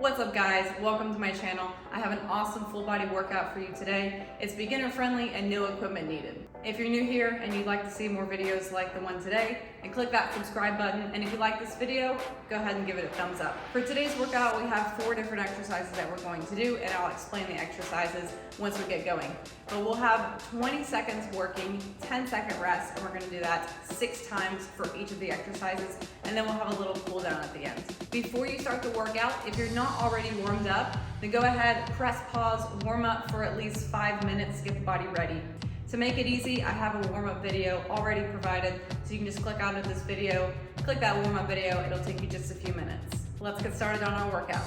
What's up guys, welcome to my channel. I have an awesome full body workout for you today. It's beginner friendly and no equipment needed. If you're new here and you'd like to see more videos like the one today, then click that subscribe button, and if you like this video, go ahead and give it a thumbs up. For today's workout, we have 4 different exercises that we're going to do, and I'll explain the exercises once we get going. But we'll have 20 seconds working, 10-second rest, and we're going to do that 6 times for each of the exercises, and then we'll have a little cool down at the end. Before you start the workout, if you're not already warmed up, then go ahead, press pause, warm up for at least 5 minutes, get the body ready. To make it easy, I have a warm-up video already provided, so you can just click out of this video, click that warm-up video, it'll take you just a few minutes. Let's get started on our workout.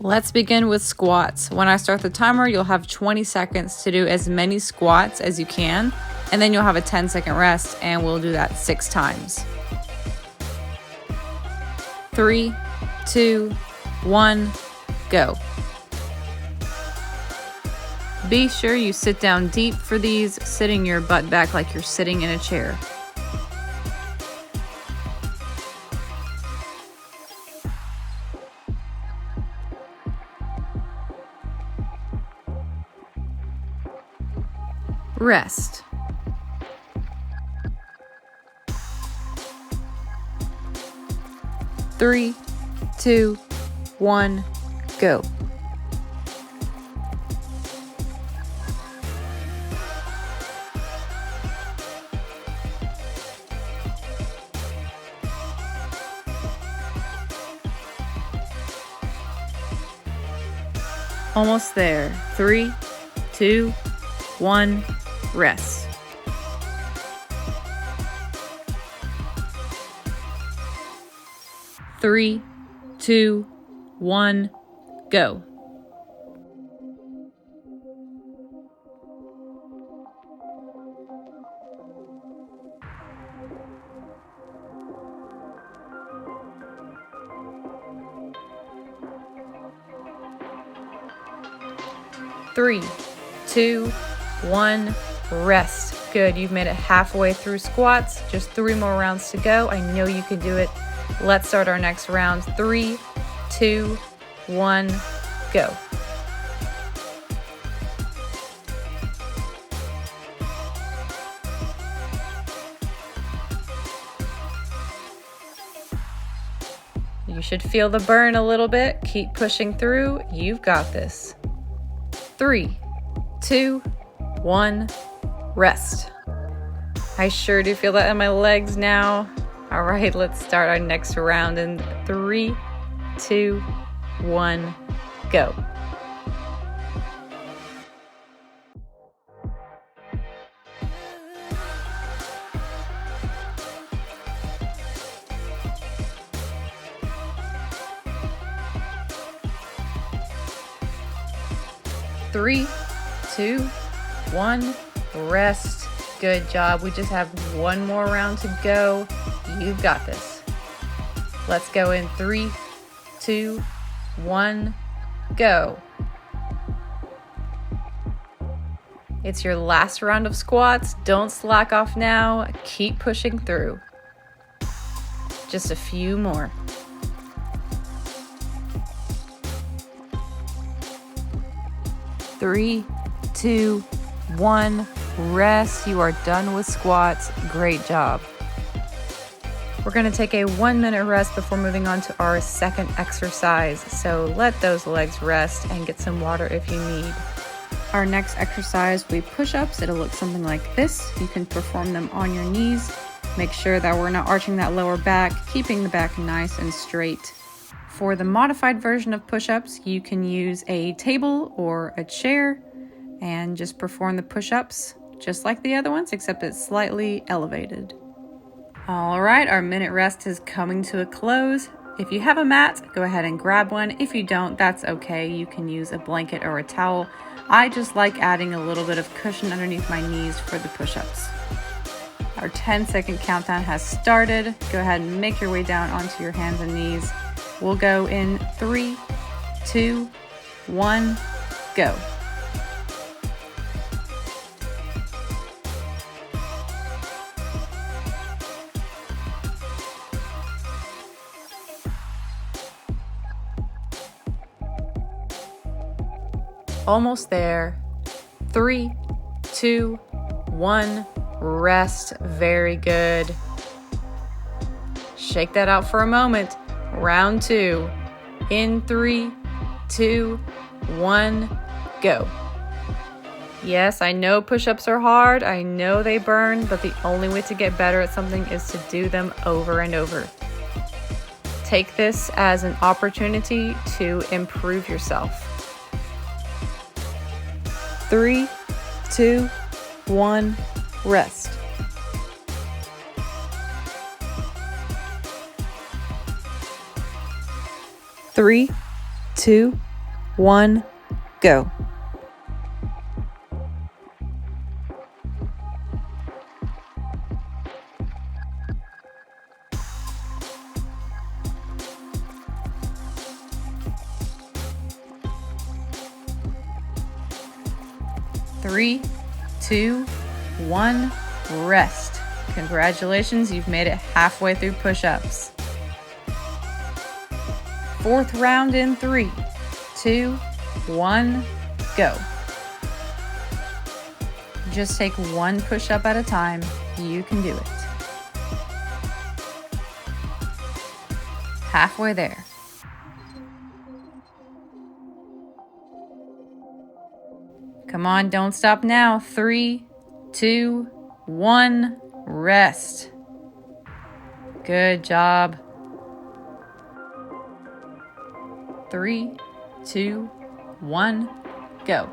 Let's begin with squats. When I start the timer, you'll have 20 seconds to do as many squats as you can, and then you'll have a 10-second rest, and we'll do that 6 times. 3, 2, 1, go. Be sure you sit down deep for these, sitting your butt back like you're sitting in a chair. Rest. Three, 2, 1, go. Almost there. 3, 2, 1, rest. Three, 2, 1, go. Three, 2, 1, rest. Good, you've made it halfway through squats. Just 3 more rounds to go. I know you can do it. Let's start our next round. 3, 2, 1, go. You should feel the burn a little bit. Keep pushing through. You've got this. 3, 2, 1, rest. I sure do feel that in my legs now. All right, let's start our next round in 3, 2, 1, go. Three, 2, 1, rest. Good job. We just have 1 more round to go. You've got this. Let's go in 3, 2, 1, go. It's your last round of squats. Don't slack off now. Keep pushing through. Just a few more. 3, 2, 1, rest. You are done with squats. Great job. We're going to take a 1-minute rest before moving on to our second exercise. So let those legs rest and get some water if you need. Our next exercise will be push-ups. It'll look something like this. You can perform them on your knees. Make sure that we're not arching that lower back, keeping the back nice and straight. For the modified version of push-ups, you can use a table or a chair and just perform the push-ups just like the other ones, except it's slightly elevated. All right, our minute rest is coming to a close. If you have a mat, go ahead and grab one. If you don't, that's okay. You can use a blanket or a towel. I just like adding a little bit of cushion underneath my knees for the push-ups. Our 10-second countdown has started. Go ahead and make your way down onto your hands and knees. We'll go in 3, 2, 1, go. almost there. 3, 2, 1, rest. Very good. Shake that out for a moment. Round 2. In 3, 2, 1, go. Yes, I know push-ups are hard. I know they burn, but the only way to get better at something is to do them over and over. Take this as an opportunity to improve yourself. 3, 2, 1, rest. 3, 2, 1, go. Three, 2, 1, rest. Congratulations, you've made it halfway through push-ups. 4th round in 3, 2, 1, go. Just take one push-up at a time. You can do it. Halfway there. Come on, don't stop now. 3, 2, 1, rest. Good job. 3, 2, 1, go.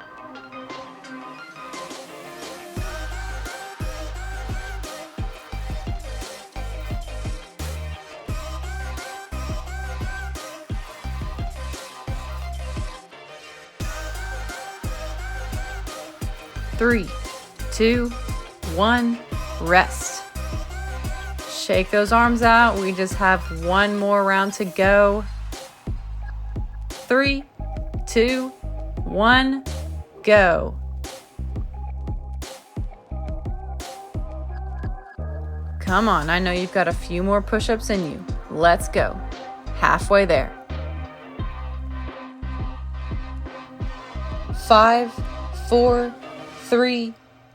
Three, 2, 1, rest. Shake those arms out. We just have one more round to go. 3, 2, 1, go. Come on, I know you've got a few more push-ups in you. Let's go. Halfway there. 5, 4, 3,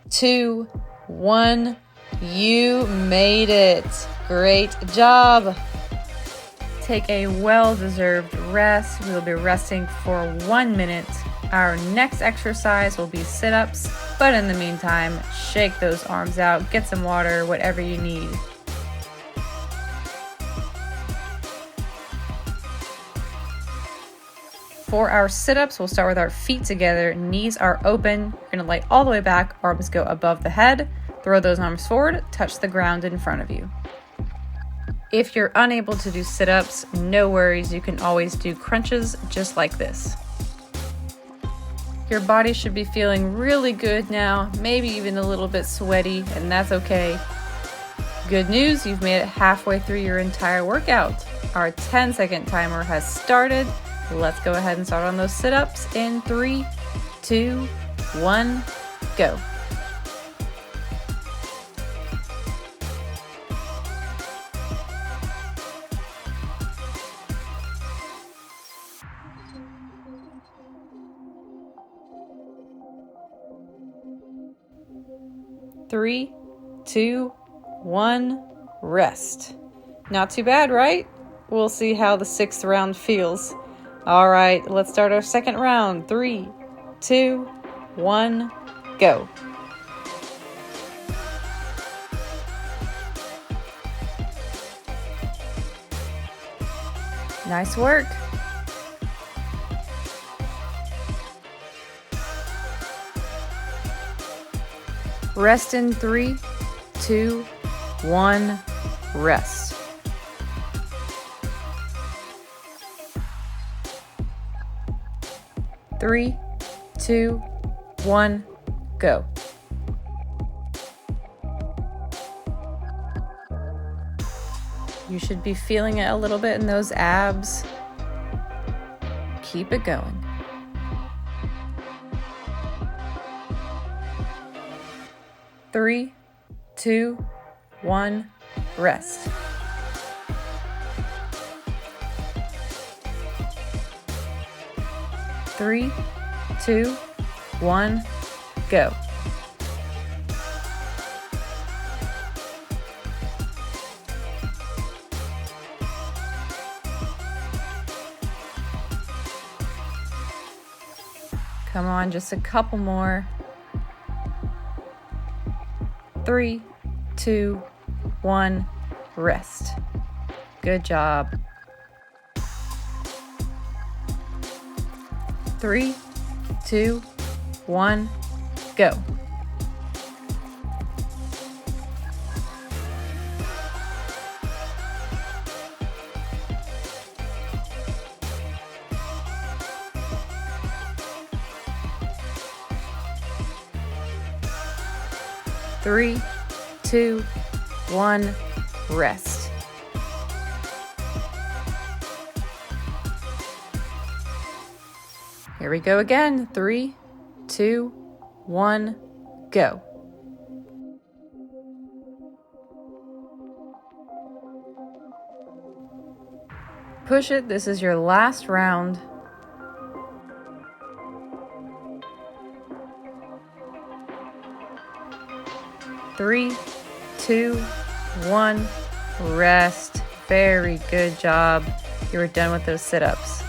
2, 1. You made it. Great job. Take a well-deserved rest. We will be resting for 1 minute. Our next exercise will be sit-ups, but in the meantime, shake those arms out, get some water, whatever you need. For our sit-ups, we'll start with our feet together. Knees are open. You're gonna lay all the way back. Arms go above the head. Throw those arms forward. Touch the ground in front of you. If you're unable to do sit-ups, no worries. You can always do crunches just like this. Your body should be feeling really good now, maybe even a little bit sweaty, and that's okay. Good news, you've made it halfway through your entire workout. Our 10-second timer has started. Let's go ahead and start on those sit-ups in 3, 2, 1, go. Three, 2, 1, rest. Not too bad, right? We'll see how the 6th round feels. All right, let's start our 2nd round. 3, 2, 1, go. Nice work. Rest in 3, 2, 1, rest. Three, 2, 1, go. You should be feeling it a little bit in those abs. Keep it going. Three, 2, 1, rest. Three, 2, 1, go. Come on, just a couple more. 3, 2, 1, rest. Good job. 3, 2, 1, go. Three, 2, 1, rest. Here we go again. 3, 2, 1, go. Push it. This is your last round. Three, 2, 1, rest. Very good job. You are done with those sit-ups.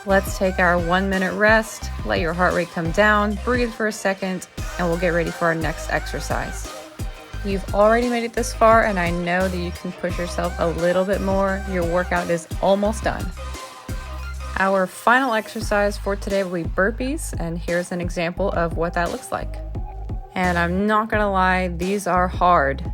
Let's take our 1-minute rest. Let your heart rate come down. Breathe for a second, and we'll get ready for our next exercise. You've already made it this far, and I know that you can push yourself a little bit more. Your workout is almost done. Our final exercise for today will be burpees, and here's an example of what that looks like. And I'm not gonna lie, these are hard.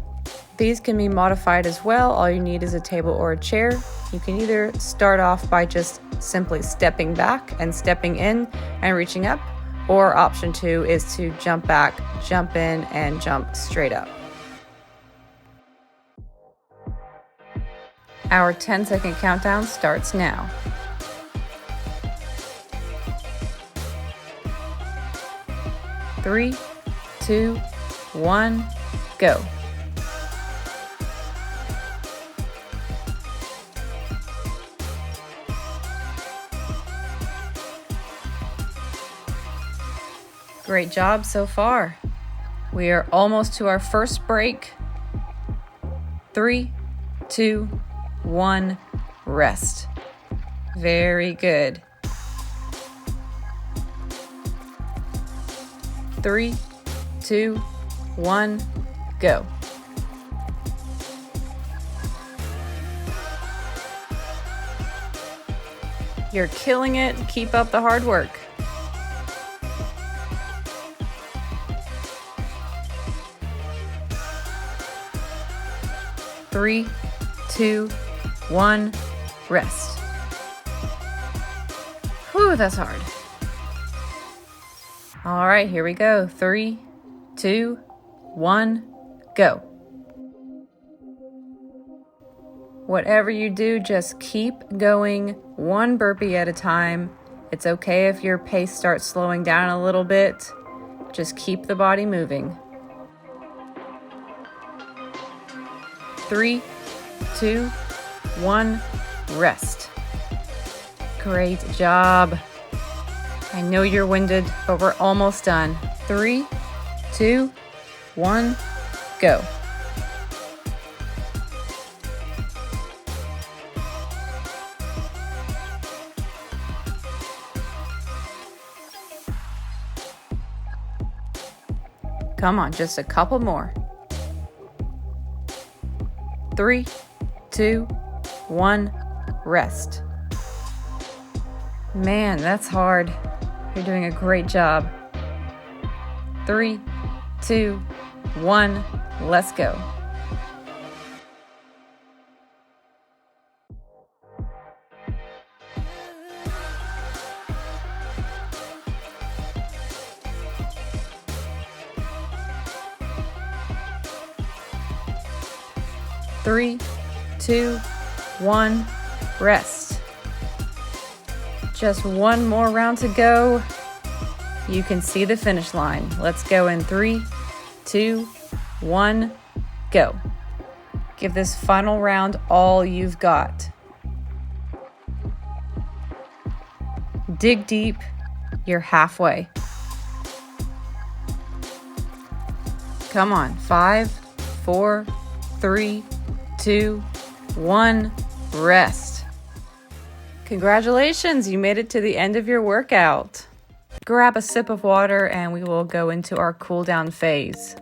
These can be modified as well. All you need is a table or a chair. You can either start off by just simply stepping back and stepping in and reaching up, or option 2 is to jump back, jump in, and jump straight up. Our 10-second countdown starts now. 3, 2, 1, go. Great job so far. We are almost to our first break. 3, 2, 1, rest. Very good. 3, 2, 1, go. You're killing it. Keep up the hard work. 3, 2, 1, rest. Whew, that's hard. All right, here we go. 3, 2, 1, go. Whatever you do, just keep going, one burpee at a time. It's okay if your pace starts slowing down a little bit. Just keep the body moving. 3, 2, 1, rest. Great job. I know you're winded, but we're almost done. 3, 2, 1, go. Come on, just a couple more. 3, 2, 1, rest. Man, that's hard. You're doing a great job. 3, 2, 1, let's go. Three, 2, 1, rest. Just one more round to go. You can see the finish line. Let's go in 3, 2, 1, go. Give this final round all you've got. Dig deep. You're halfway. Come on. 5, 4, 3, 2, 1. Rest. Congratulations, you made it to the end of your workout. Grab a sip of water and we will go into our cool down phase.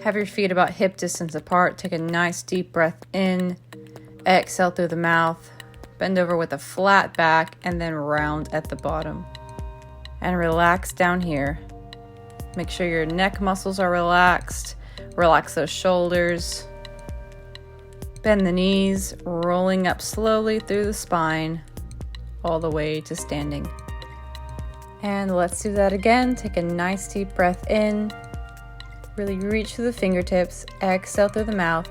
Have your feet about hip distance apart. Take a nice deep breath in. Exhale through the mouth. Bend over with a flat back and then round at the bottom. And relax down here. Make sure your neck muscles are relaxed. Relax those shoulders. Bend the knees, rolling up slowly through the spine, all the way to standing. And let's do that again. Take a nice deep breath in. Really reach through the fingertips, exhale through the mouth,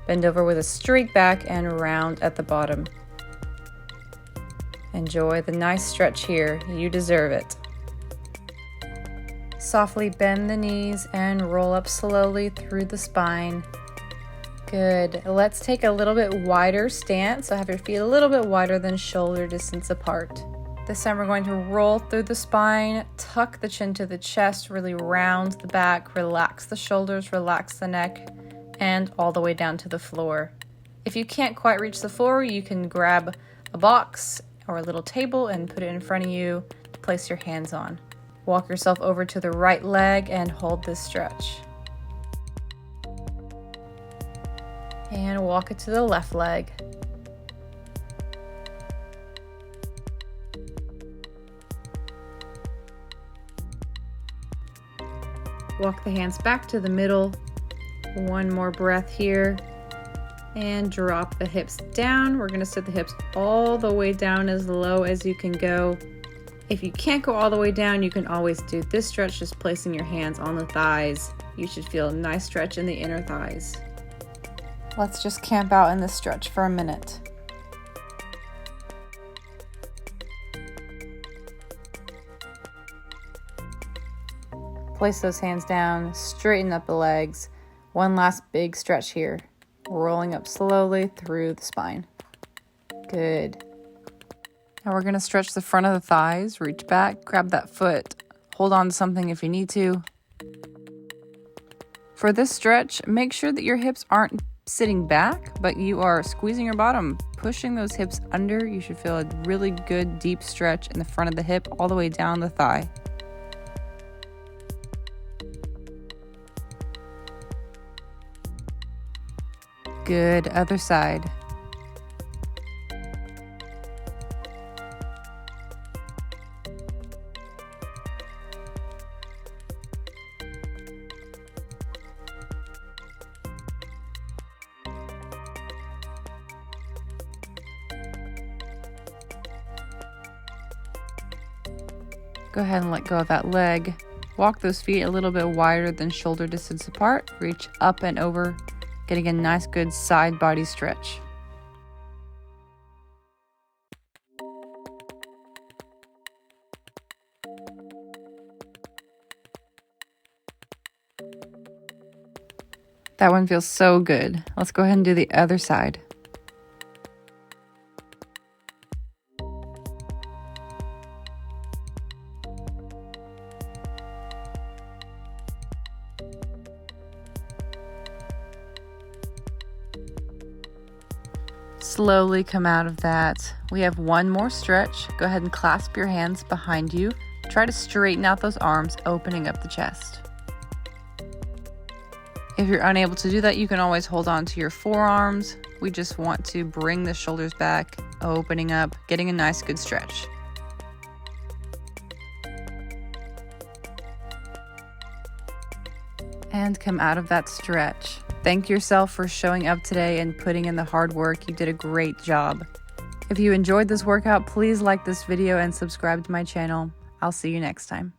bend over with a straight back and round at the bottom. Enjoy the nice stretch here, you deserve it. Softly bend the knees and roll up slowly through the spine. Good. Let's take a little bit wider stance, so have your feet a little bit wider than shoulder distance apart. This time we're going to roll through the spine, tuck the chin to the chest, really round the back, relax the shoulders, relax the neck, and all the way down to the floor. If you can't quite reach the floor, you can grab a box or a little table and put it in front of you to place your hands on. Walk yourself over to the right leg and hold this stretch. And walk it to the left leg. Walk the hands back to the middle. One more breath here. And drop the hips down. We're going to set the hips all the way down as low as you can go. If you can't go all the way down, you can always do this stretch, just placing your hands on the thighs. You should feel a nice stretch in the inner thighs. Let's just camp out in this stretch for a minute. Place those hands down, straighten up the legs. One last big stretch here, rolling up slowly through the spine. Good. Now we're going to stretch the front of the thighs, reach back, grab that foot, hold on to something if you need to. For this stretch, make sure that your hips aren't sitting back, but you are squeezing your bottom, pushing those hips under. You should feel a really good deep stretch in the front of the hip all the way down the thigh. Good, other side. Go ahead and let go of that leg. Walk those feet a little bit wider than shoulder distance apart. Reach up and over, getting a nice good side body stretch. That one feels so good. Let's go ahead and do the other side. Slowly come out of that. We have one more stretch. Go ahead and clasp your hands behind you. Try to straighten out those arms, opening up the chest. If you're unable to do that, you can always hold on to your forearms. We just want to bring the shoulders back, opening up, getting a nice good stretch. And come out of that stretch. Thank yourself for showing up today and putting in the hard work. You did a great job. If you enjoyed this workout, please like this video and subscribe to my channel. I'll see you next time.